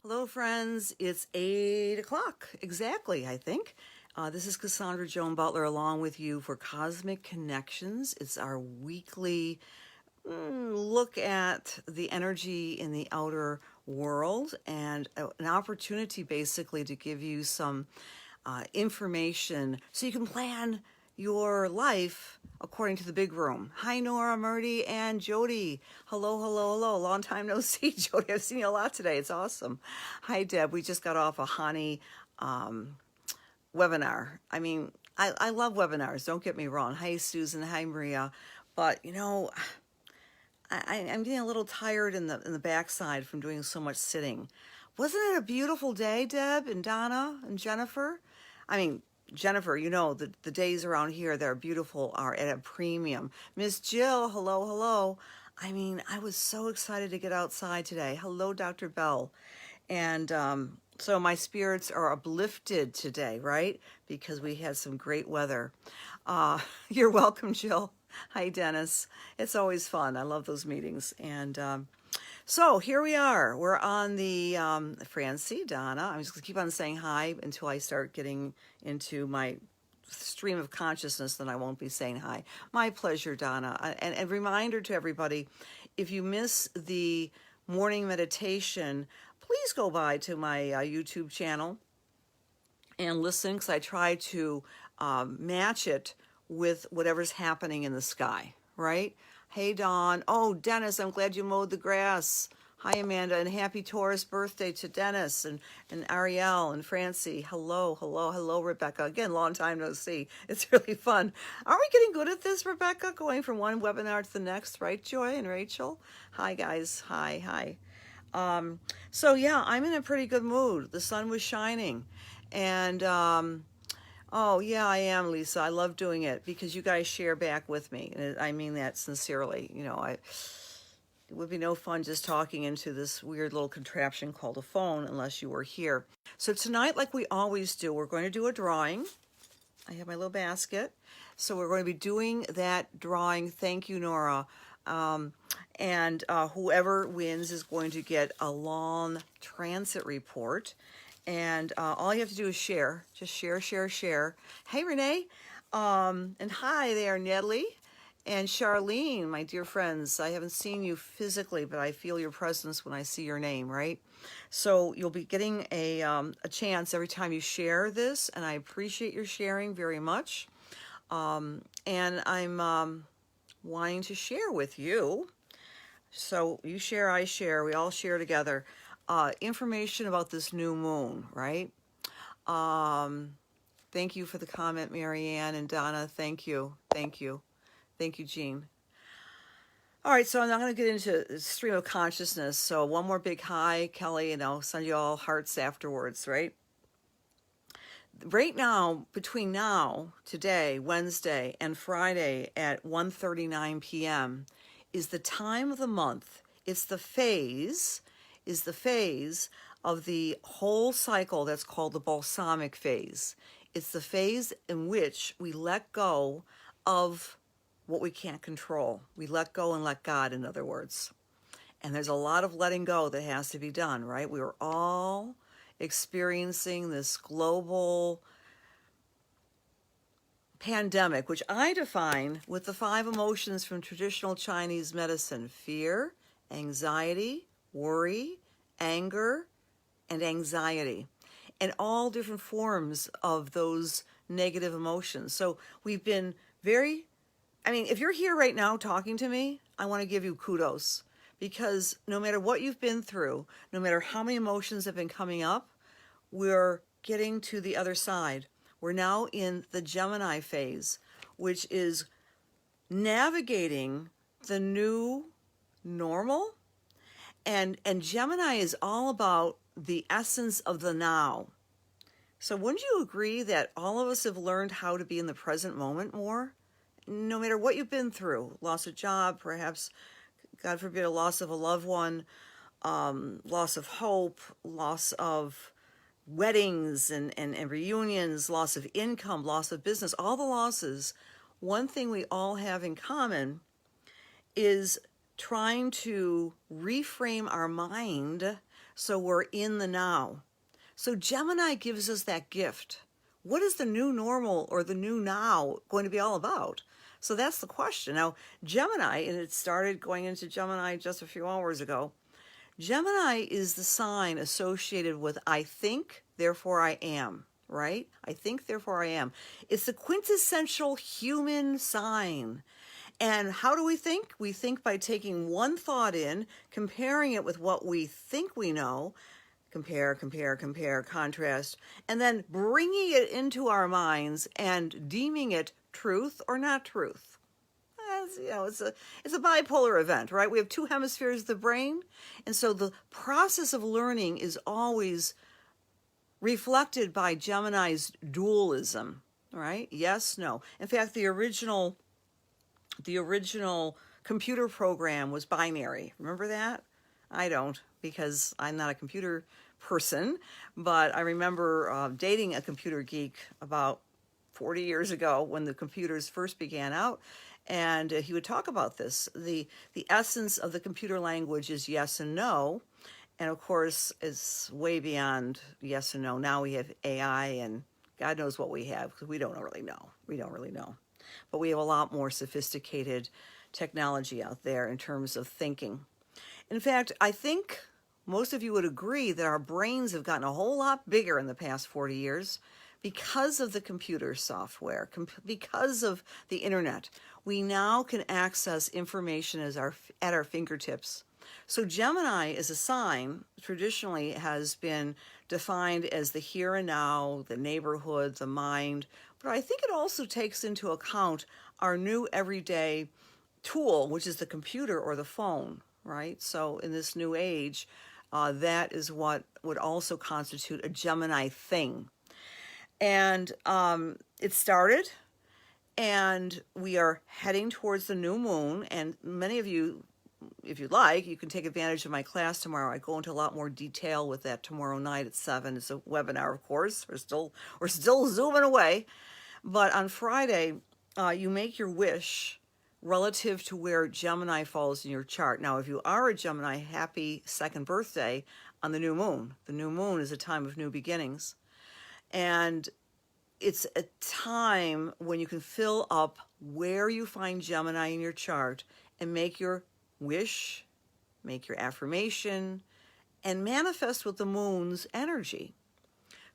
Hello, friends. It's 8 o'clock exactly, I think. This is Cassandra Joan Butler along with you for Cosmic Connections. It's our weekly look at the energy in the outer world and an opportunity basically to give you some information so you can plan your life according to the big room. Hi, Nora, Murdy, and Jody. Hello, hello, hello. Long time no see, Jody. I've seen you a lot today. It's awesome. Hi, Deb. We just got off a Hani webinar. I mean, I love webinars. Don't get me wrong. Hi, Susan. Hi, Maria. But, you know, I'm getting a little tired in the backside from doing so much sitting. Wasn't it a beautiful day, Deb and Donna and Jennifer? I mean, Jennifer, you know, the days around here that are beautiful are at a premium. Miss Jill, hello, hello. I mean, I was so excited to get outside today. Hello, Dr. Bell. And so my spirits are uplifted today, right? Because we had some great weather. You're welcome, Jill. Hi, Dennis. It's always fun. I love those meetings. And so here we are. We're on the Francie, Donna. I'm just going to keep on saying hi until I start getting into my stream of consciousness, then I won't be saying hi. My pleasure, Donna. And reminder to everybody, if you miss the morning meditation, please go by to my YouTube channel and listen, because I try to match it with whatever's happening in the sky, right? Hey, Dawn. Oh, Dennis, I'm glad you mowed the grass. Hi, Amanda, and happy Taurus birthday to Dennis and Ariel and Francie. Hello, hello, hello, Rebecca. Again, long time no see. It's really fun. Aren't we getting good at this, Rebecca? Going from one webinar to the next, right, Joy and Rachel? Hi, guys. Hi, hi. So, yeah, I'm in a pretty good mood. The sun was shining. And, oh, yeah, I am, Lisa. I love doing it because you guys share back with me. And I mean that sincerely. You know, it would be no fun just talking into this weird little contraption called a phone unless you were here. So tonight, like we always do, we're going to do a drawing. I have my little basket. So we're going to be doing that drawing. Thank you, Nora. And whoever wins is going to get a long transit report. And all you have to do is share. Just share, share, share. Hey, Renee. And hi there, Natalie. And Charlene, my dear friends. I haven't seen you physically, but I feel your presence when I see your name, right? So you'll be getting a chance every time you share this, and I appreciate your sharing very much. And I'm wanting to share with you. So you share, I share, we all share together. Information about this new moon, right? Thank you for the comment, Marianne and Donna. Thank you. Thank you. Thank you, Jean. All right, so I'm not going to get into the stream of consciousness. So one more big hi, Kelly, and I'll send you all hearts afterwards, right? Right now, between now, today, Wednesday, and Friday at 1:39 p.m. is the time of the month. It's the phase of the whole cycle that's called the Balsamiq Phase. It's the phase in which we let go of what we can't control. We let go and let God, in other words. And there's a lot of letting go that has to be done, right? We are all experiencing this global pandemic, which I define with the 5 emotions from traditional Chinese medicine: fear, anxiety, worry, anger, and anxiety, and all different forms of those negative emotions. So we've been if you're here right now talking to me, I want to give you kudos, because no matter what you've been through, no matter how many emotions have been coming up, we're getting to the other side. We're now in the Gemini phase, which is navigating the new normal. And Gemini is all about the essence of the now. So wouldn't you agree that all of us have learned how to be in the present moment more? No matter what you've been through, loss of job, perhaps, God forbid, a loss of a loved one, loss of hope, loss of weddings and reunions, loss of income, loss of business, all the losses. One thing we all have in common is trying to reframe our mind So we're in the now. So Gemini gives us that gift. What is the new normal or the new now going to be all about? So that's the question. Now, Gemini, and it started going into Gemini just a few hours ago. Gemini is the sign associated with I think, therefore I am, right? I think, therefore I am. It's the quintessential human sign. And how do we think? We think by taking one thought in, comparing it with what we think we know, compare, contrast, and then bringing it into our minds and deeming it truth or not truth. It's a bipolar event, right? We have two hemispheres of the brain, and so the process of learning is always reflected by Gemini's dualism, right? Yes, no. In fact, the original computer program was binary. Remember that? I don't, because I'm not a computer person, but I remember dating a computer geek about 40 years ago when the computers first began out, and he would talk about this. The essence of the computer language is yes and no, and of course it's way beyond yes and no. Now we have AI, and God knows what we have, because we don't really know. But we have a lot more sophisticated technology out there in terms of thinking. In fact, I think most of you would agree that our brains have gotten a whole lot bigger in the past 40 years because of the computer software, because of the internet. We now can access information at our fingertips. So Gemini is a sign, traditionally has been defined as the here and now, the neighborhood, the mind, but I think it also takes into account our new everyday tool, which is the computer or the phone, right? So in this new age, that is what would also constitute a Gemini thing. And it started, and we are heading towards the new moon, and many of you, if you'd like, you can take advantage of my class tomorrow. I go into a lot more detail with that tomorrow night at 7. It's a webinar, of course. We're still zooming away. But on Friday, you make your wish relative to where Gemini falls in your chart. Now, if you are a Gemini, happy second birthday on the new moon. The new moon is a time of new beginnings. And it's a time when you can fill up where you find Gemini in your chart and make your wish, make your affirmation, and manifest with the moon's energy.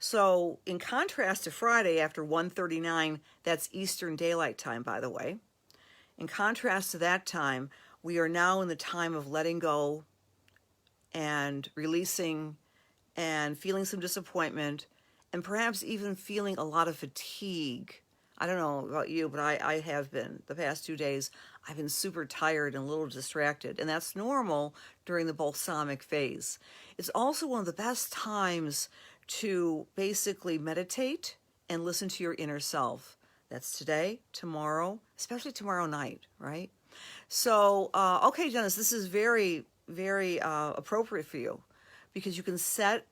So in contrast to Friday after 1:39, that's Eastern Daylight Time, by the way. In contrast to that time, we are now in the time of letting go and releasing and feeling some disappointment and perhaps even feeling a lot of fatigue. I don't know about you, but I have been. The past 2 days, I've been super tired and a little distracted, and that's normal during the Balsamiq Phase. It's also one of the best times to basically meditate and listen to your inner self. That's today, tomorrow, especially tomorrow night, right? So, okay, Janice, this is very, very appropriate for you, because you can set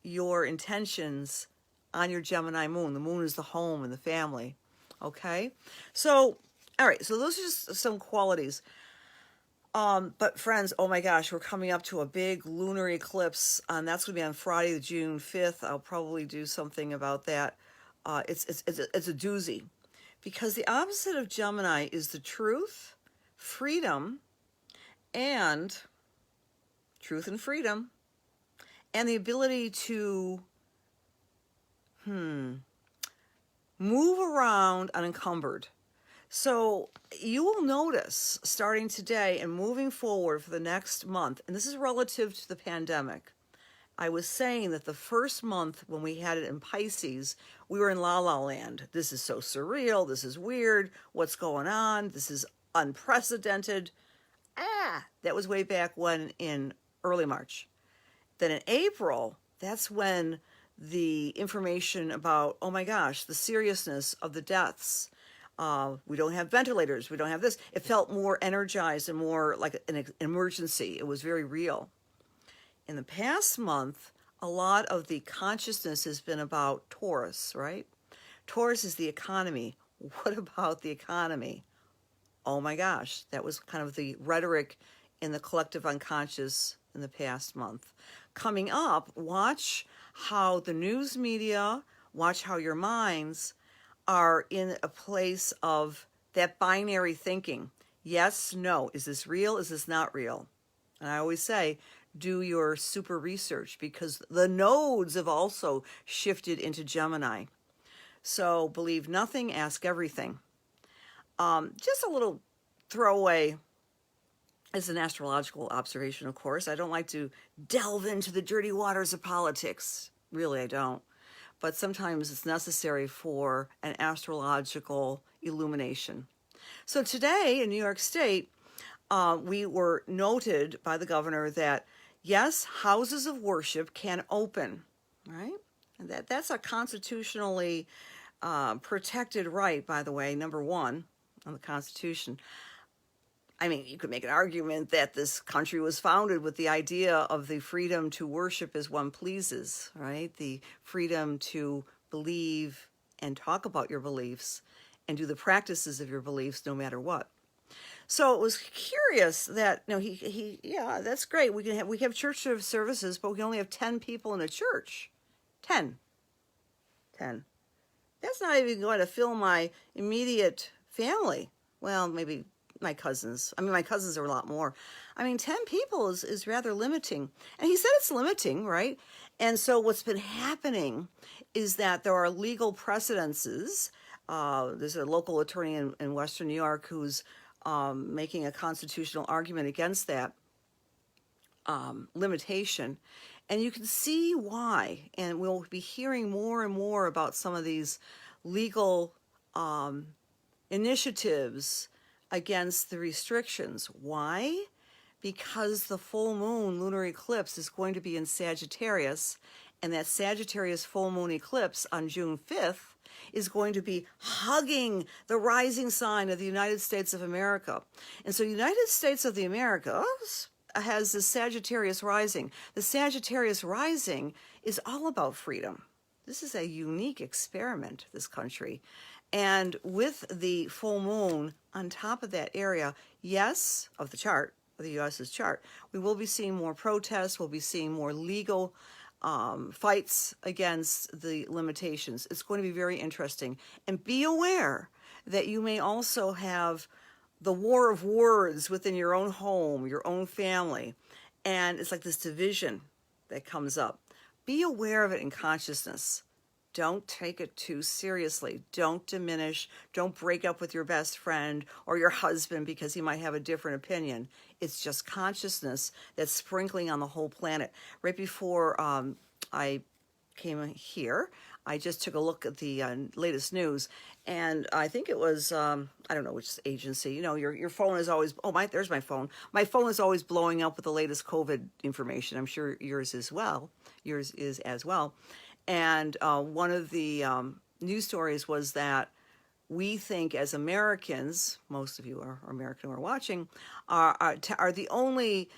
your intentions on your Gemini moon. The moon is the home and the family, okay? So, all right, so those are just some qualities. But friends, oh my gosh, we're coming up to a big lunar eclipse, and that's going to be on Friday, June 5th. I'll probably do something about that. It's a doozy, because the opposite of Gemini is the truth, freedom, and the ability to move around unencumbered. So you will notice starting today and moving forward for the next month, and this is relative to the pandemic. I was saying that the first month when we had it in Pisces, we were in La La Land. This is so surreal. This is weird. What's going on? This is unprecedented. That was way back when in early March. Then in April, that's when the information about, oh my gosh, the seriousness of the deaths. We don't have ventilators. We don't have this. It felt more energized and more like an emergency. It was very real. In the past month, a lot of the consciousness has been about Taurus, right? Taurus is the economy. What about the economy? Oh my gosh, that was kind of the rhetoric in the collective unconscious in the past month. coming up, watch how the news media, watch how your minds are in a place of that binary thinking. Yes, no. Is this real? Is this not real? And I always say, do your super research, because the nodes have also shifted into Gemini. So believe nothing, ask everything. Just a little throwaway as an astrological observation, of course. I don't like to delve into the dirty waters of politics. Really, I don't. But sometimes it's necessary for an astrological illumination. So today in New York State, we were noted by the governor that, yes, houses of worship can open, right? And that's a constitutionally protected right, by the way, number one on the Constitution. I mean, you could make an argument that this country was founded with the idea of the freedom to worship as one pleases, right? The freedom to believe and talk about your beliefs and do the practices of your beliefs no matter what. So it was curious that, yeah, that's great. We have church services, but we can only have 10 people in a church. 10. That's not even going to fill my immediate family. Well, maybe my cousins. I mean, my cousins are a lot more. I mean, 10 people is rather limiting. And he said it's limiting, right? And so what's been happening is that there are legal precedences. There's a local attorney in Western New York who's making a constitutional argument against that limitation. And you can see why. And we'll be hearing more and more about some of these legal initiatives against the restrictions. Why? Because the full moon lunar eclipse is going to be in Sagittarius, and that Sagittarius full moon eclipse on June 5th is going to be hugging the rising sign of the United States of America. And so United States of the Americas has the Sagittarius Rising. The Sagittarius Rising is all about freedom. This is a unique experiment, this country. And with the full moon on top of that area, yes, of the chart, of the U.S.'s chart, we will be seeing more protests. We'll be seeing more legal fights against the limitations. It's going to be very interesting. And be aware that you may also have the war of words within your own home, your own family. And it's like this division that comes up. Be aware of it in consciousness. Don't take it too seriously. Don't diminish. Don't break up with your best friend or your husband because he might have a different opinion. It's just consciousness that's sprinkling on the whole planet. Right before I came here, I just took a look at the latest news, and I think it was, I don't know which agency. You know, your phone is always, there's my phone. My phone is always blowing up with the latest COVID information. I'm sure yours is as well. And one of the news stories was that we think as Americans, most of you are American who are watching, are the only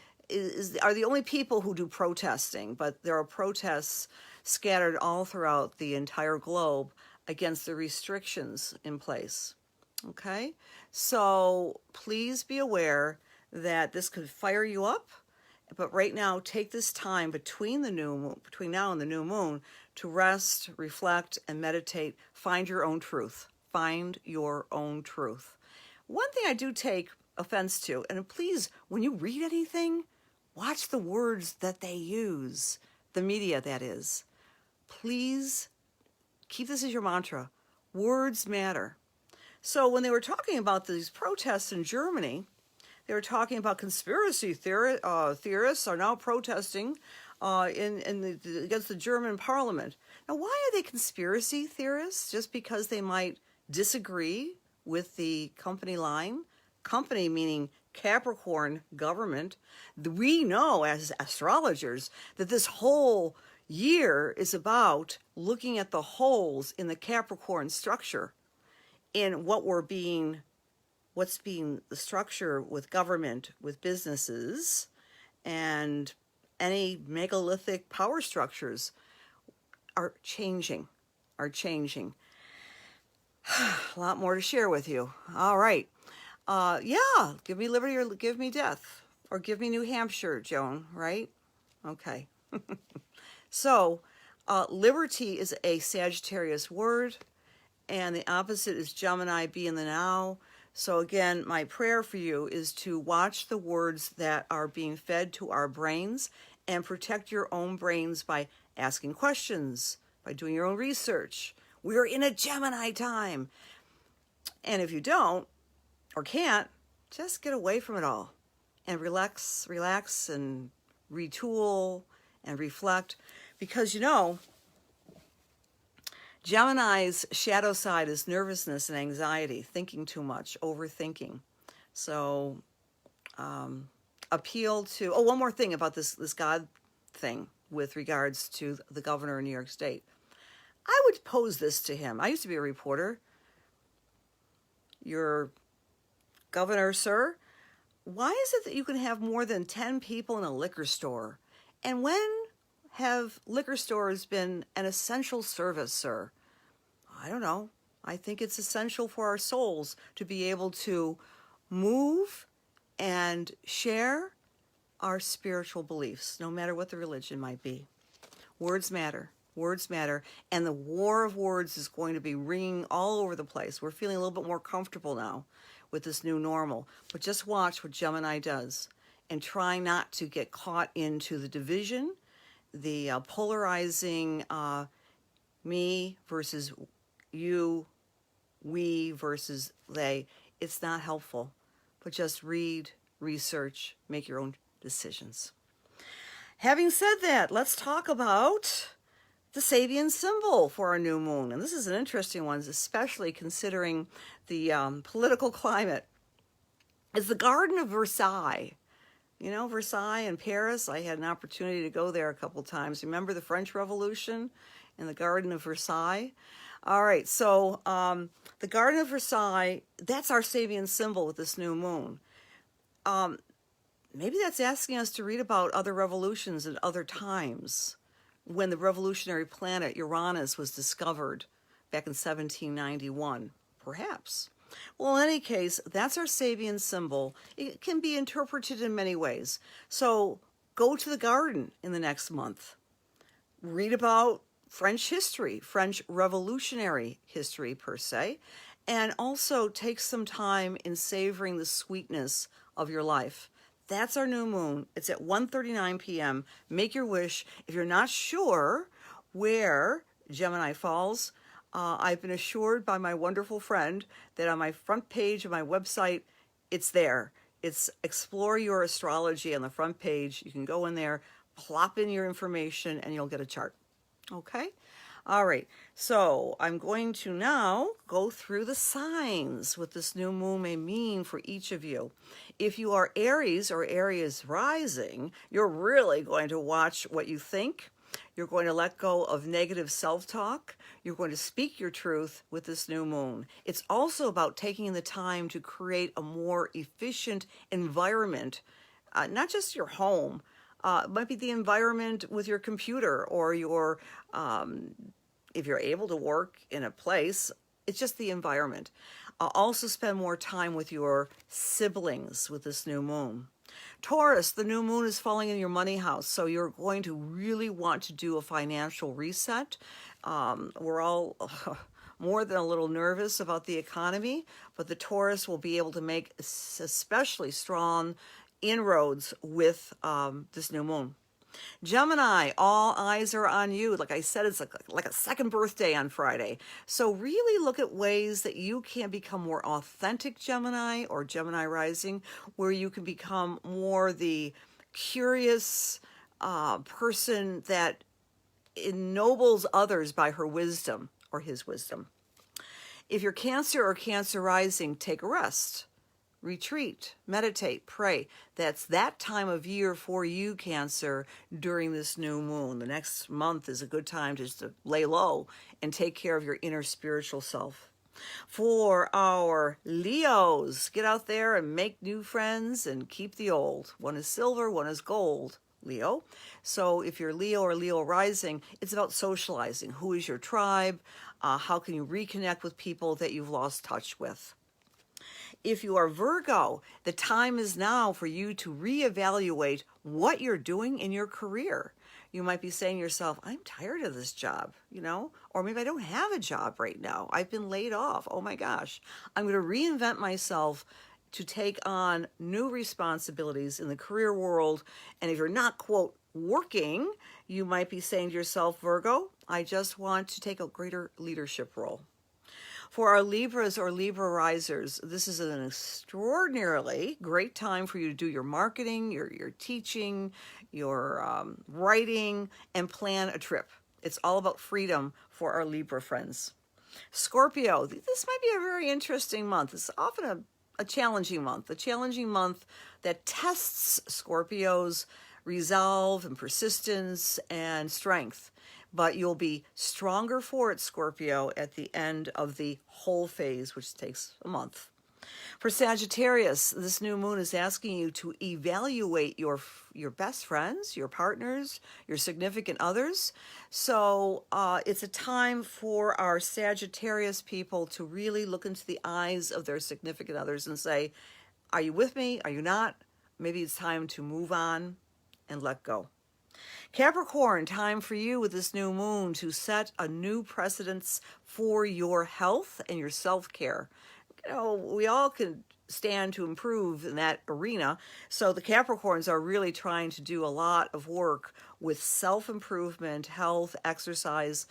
people who do protesting, but there are protests scattered all throughout the entire globe against the restrictions in place. Okay? So please be aware that this could fire you up. But right now, take this time between now and the new moon to rest, reflect, and meditate. Find your own truth. Find your own truth. One thing I do take offense to, and please, when you read anything, watch the words that they use, the media that is. Please keep this as your mantra. Words matter. So when they were talking about these protests in Germany, they were talking about conspiracy theorists are now protesting against the German parliament. Now, why are they conspiracy theorists? Just because they might disagree with the company line? Company meaning Capricorn government. We know as astrologers that this whole year is about looking at the holes in the Capricorn structure, in what's being the structure with government, with businesses, and any megalithic power structures are changing. A lot more to share with you. All right. Give me liberty or give me death. Or give me New Hampshire, Joan, right? Okay. So, liberty is a Sagittarius word, and the opposite is Gemini, be in the now. So again, my prayer for you is to watch the words that are being fed to our brains and protect your own brains by asking questions, by doing your own research. We're in a Gemini time. And if you don't or can't, just get away from it all and relax and retool and reflect. Because Gemini's shadow side is nervousness and anxiety, thinking too much, overthinking. So appeal to, one more thing about this God thing with regards to the governor of New York State. I would pose this to him. I used to be a reporter. Your governor, sir, why is it that you can have more than 10 people in a liquor store? And when have liquor stores been an essential service, sir? I don't know. I think it's essential for our souls to be able to move and share our spiritual beliefs, no matter what the religion might be. Words matter. Words matter. And the war of words is going to be ringing all over the place. We're feeling a little bit more comfortable now with this new normal. But just watch what Gemini does and try not to get caught into the division, the polarizing me versus you, we versus they. It's not helpful. But just read, research, make your own decisions. Having said that, let's talk about the Sabian symbol for our new moon. And this is an interesting one, especially considering the political climate. It's the Garden of Versailles. You know, Versailles in Paris, I had an opportunity to go there a couple times. Remember the French Revolution and the Garden of Versailles? All right, so the Garden of Versailles, that's our Sabian symbol with this new moon. Maybe that's asking us to read about other revolutions at other times, when the revolutionary planet Uranus was discovered back in 1791, perhaps. Well, in any case, that's our Sabian symbol. It can be interpreted in many ways. So go to the garden in the next month. Read about French history, French revolutionary history per se, and also take some time in savoring the sweetness of your life. That's our new moon. It's at 1:39 p.m. Make your wish. If you're not sure where Gemini falls, I've been assured by my wonderful friend that on my front page of my website, it's there. It's Explore Your Astrology on the front page. You can go in there, plop in your information, and you'll get a chart. Okay? All right. So I'm going to now go through the signs what this new moon may mean for each of you. If you are Aries or Aries rising, you're really going to watch what you think. You're going to let go of negative self-talk. You're going to speak your truth with this new moon. It's also about taking the time to create a more efficient environment, not just your home. It might be the environment with your computer or your, if you're able to work in a place, it's just the environment. Also spend more time with your siblings with this new moon. Taurus, the new moon is falling in your money house, so you're going to really want to do a financial reset. We're all more than a little nervous about the economy, but the Taurus will be able to make especially strong inroads with this new moon. Gemini, all eyes are on you. Like I said, it's like a second birthday on Friday. So really look at ways that you can become more authentic Gemini or Gemini rising, where you can become more the curious person that ennobles others by her wisdom or his wisdom. If you're Cancer or Cancer rising, take a rest. Retreat, meditate, pray. That's that time of year for you, Cancer, during this new moon. The next month is a good time just to lay low and take care of your inner spiritual self. For our Leos, get out there and make new friends and keep the old. One is silver, one is gold, Leo. So if you're Leo or Leo rising, it's about socializing. Who is your tribe? How can you reconnect with people that you've lost touch with? If you are Virgo, the time is now for you to reevaluate what you're doing in your career. You might be saying to yourself, I'm tired of this job, you know, or maybe I don't have a job right now. I've been laid off. Oh my gosh. I'm going to reinvent myself to take on new responsibilities in the career world. And if you're not, quote, working, you might be saying to yourself, Virgo, I just want to take a greater leadership role. For our Libras or Libra risers, this is an extraordinarily great time for you to do your marketing, your teaching, your writing, and plan a trip. It's all about freedom for our Libra friends. Scorpio, this might be a very interesting month. It's often a challenging month that tests Scorpio's resolve and persistence and strength. But you'll be stronger for it, Scorpio, at the end of the whole phase, which takes a month. For Sagittarius, this new moon is asking you to evaluate your best friends, your partners, your significant others. So it's a time for our Sagittarius people to really look into the eyes of their significant others and say, are you with me? Are you not? Maybe it's time to move on and let go. Capricorn, time for you with this new moon to set a new precedence for your health and your self-care. You know, we all can stand to improve in that arena. So the Capricorns are really trying to do a lot of work with self-improvement, health, exercise.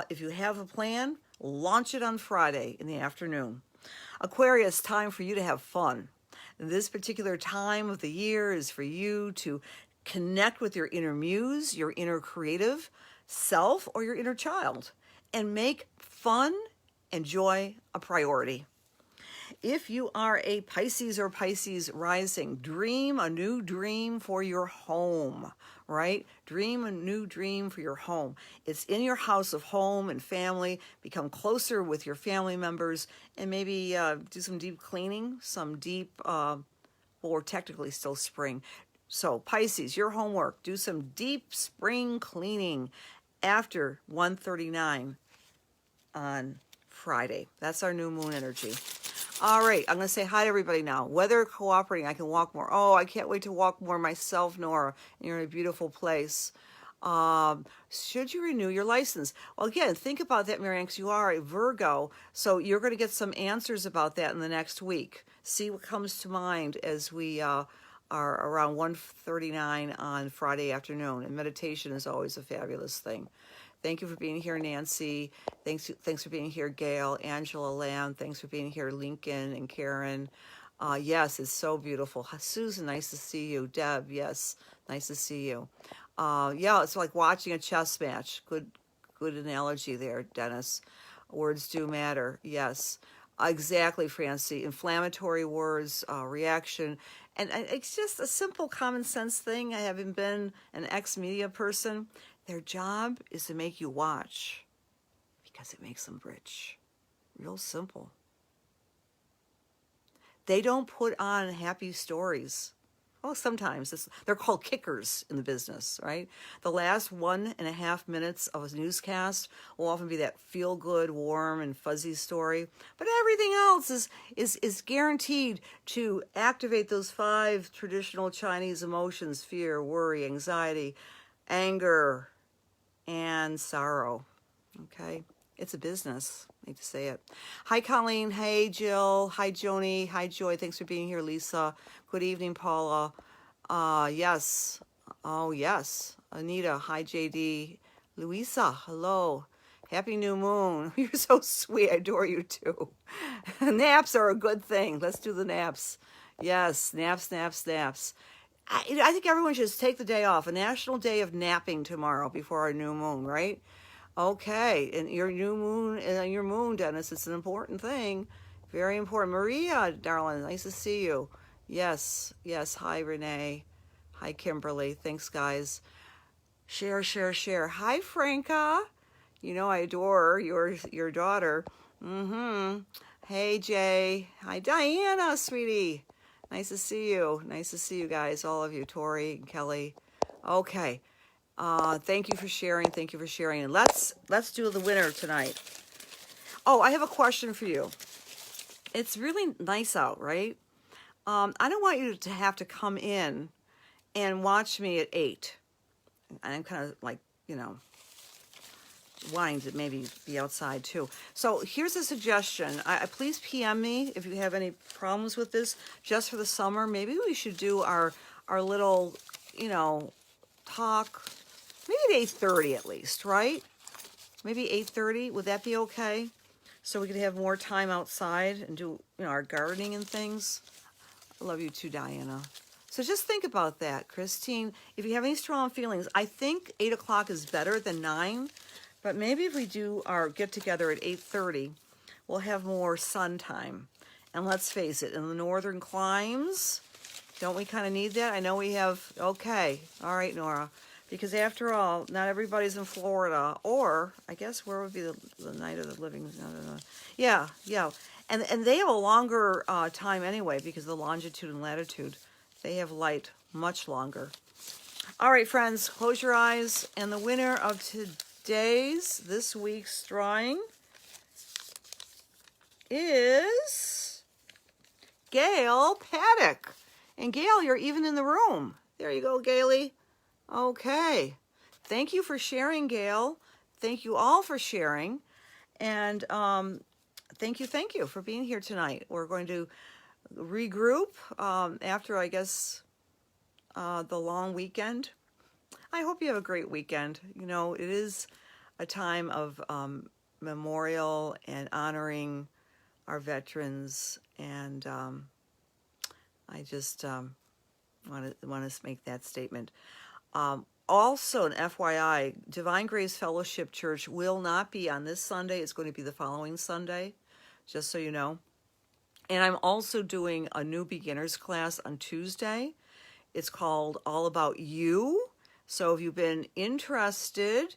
If you have a plan, launch it on Friday in the afternoon. Aquarius, time for you to have fun. This particular time of the year is for you to connect with your inner muse, your inner creative self, or your inner child, and make fun and joy a priority. If you are a Pisces or Pisces rising, dream a new dream for your home, right? Dream a new dream for your home. It's in your house of home and family. Become closer with your family members and maybe do some deep cleaning, some deep, or technically still spring. So Pisces, your homework, do some deep spring cleaning after 1:39 on Friday. That's our new moon energy. All right, I'm going to say hi to everybody now. Weather cooperating, I can walk more. Oh, I can't wait to walk more myself, Nora. You're in a beautiful place. Should you renew your license? Well, again, think about that, Marianne, because you are a Virgo. So you're going to get some answers about that in the next week. See what comes to mind as we are around 1:39 on Friday afternoon. And meditation is always a fabulous thing. Thank you for being here, Nancy. Thanks for being here, Gail, Angela Lamb. Thanks for being here, Lincoln and Karen. Yes, it's so beautiful. Susan, nice to see you. Deb, yes, nice to see you. Yeah, it's like watching a chess match. Good analogy there, Dennis. Words do matter. Yes, exactly, Francie. Inflammatory words, reaction. And it's just a simple common sense thing. I haven't been an ex-media person. Their job is to make you watch because it makes them rich. Real simple. They don't put on happy stories. Well, sometimes they're called kickers in the business, right? The last 1.5 minutes of a newscast will often be that feel-good, warm, and fuzzy story. But everything else is guaranteed to activate those 5 traditional Chinese emotions: fear, worry, anxiety, anger, and sorrow. Okay? It's a business. I hate to say it. Hi, Colleen. Hey, Jill. Hi, Joni. Hi, Joy. Thanks for being here, Lisa. Good evening, Paula. Yes. Oh, yes. Anita. Hi, JD. Louisa. Hello. Happy new moon. You're so sweet. I adore you, too. Naps are a good thing. Let's do the naps. Yes. Naps, naps, naps. I think everyone should just take the day off. A national day of napping tomorrow before our new moon, right? Okay, and your new moon, your moon, Dennis, it's an important thing. Very important. Maria, darling, nice to see you. Yes, yes. Hi, Renee. Hi, Kimberly. Thanks, guys. Share, share, share. Hi, Franca. You know I adore your daughter. Hey, Jay. Hi, Diana, sweetie. Nice to see you. Nice to see you guys, all of you, Tori and Kelly. Okay. Thank you for sharing. Thank you for sharing. And let's do the winner tonight. Oh, I have a question for you. It's really nice out, right? I don't want you to have to come in and watch me at 8. I'm kind of like, you know, wanting to maybe be outside too. So here's a suggestion. Please PM me if you have any problems with this. Just for the summer, maybe we should do our little, you know, talk, maybe at 8:30 at least, right? Maybe 8:30. Would that be okay? So we could have more time outside and do, you know, our gardening and things. I love you too, Diana. So just think about that, Christine. If you have any strong feelings, I think 8 o'clock is better than 9. But maybe if we do our get together at 8:30, we'll have more sun time. And let's face it, in the northern climes, don't we kind of need that? I know we have, okay, all right, Nora. Because after all, not everybody's in Florida. Or, I guess, where would be the night of the living? No. Yeah. And they have a longer time anyway because of the longitude and latitude. They have light much longer. All right, friends, close your eyes. And the winner of this week's drawing is Gail Paddock. And Gail, you're even in the room. There you go, Gaily. Okay. Thank you for sharing, Gail. Thank you all for sharing. And thank you for being here tonight. We're going to regroup after, I guess, the long weekend. I hope you have a great weekend. You know, it is a time of memorial and honoring our veterans, and I just want to make that statement. Also, an FYI, Divine Grace Fellowship Church will not be on this Sunday. It's going to be the following Sunday, just so you know. And I'm also doing a new beginners class on Tuesday. It's called All About You. So if you've been interested,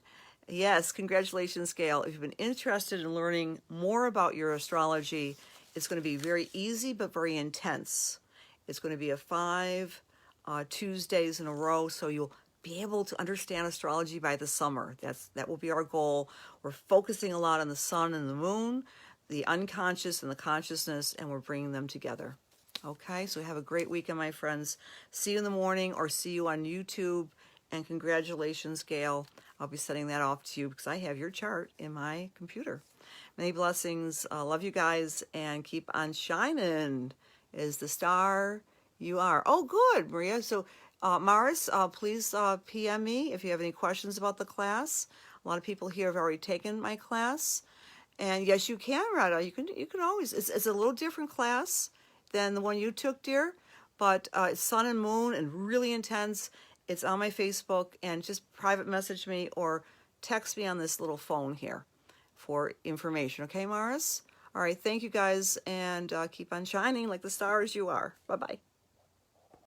yes, congratulations, Gail. If you've been interested in learning more about your astrology, it's going to be very easy but very intense. It's going to be 5 Tuesdays in a row, so you'll be able to understand astrology by the summer. That will be our goal. We're focusing a lot on the sun and the moon, the unconscious and the consciousness, and we're bringing them together. Okay, so have a great weekend, my friends. See you in the morning or see you on YouTube. And congratulations, Gail. I'll be sending that off to you because I have your chart in my computer. Many blessings. Love you guys, and keep on shining as the star you are. Oh, good, Maria. So, Mars, please PM me if you have any questions about the class. A lot of people here have already taken my class. And yes, you can, Rada. You can always. It's a little different class than the one you took, dear. But it's sun and moon and really intense. It's on my Facebook, and just private message me or text me on this little phone here for information. Okay, Mars? All right, thank you guys, and keep on shining like the stars you are. Bye-bye.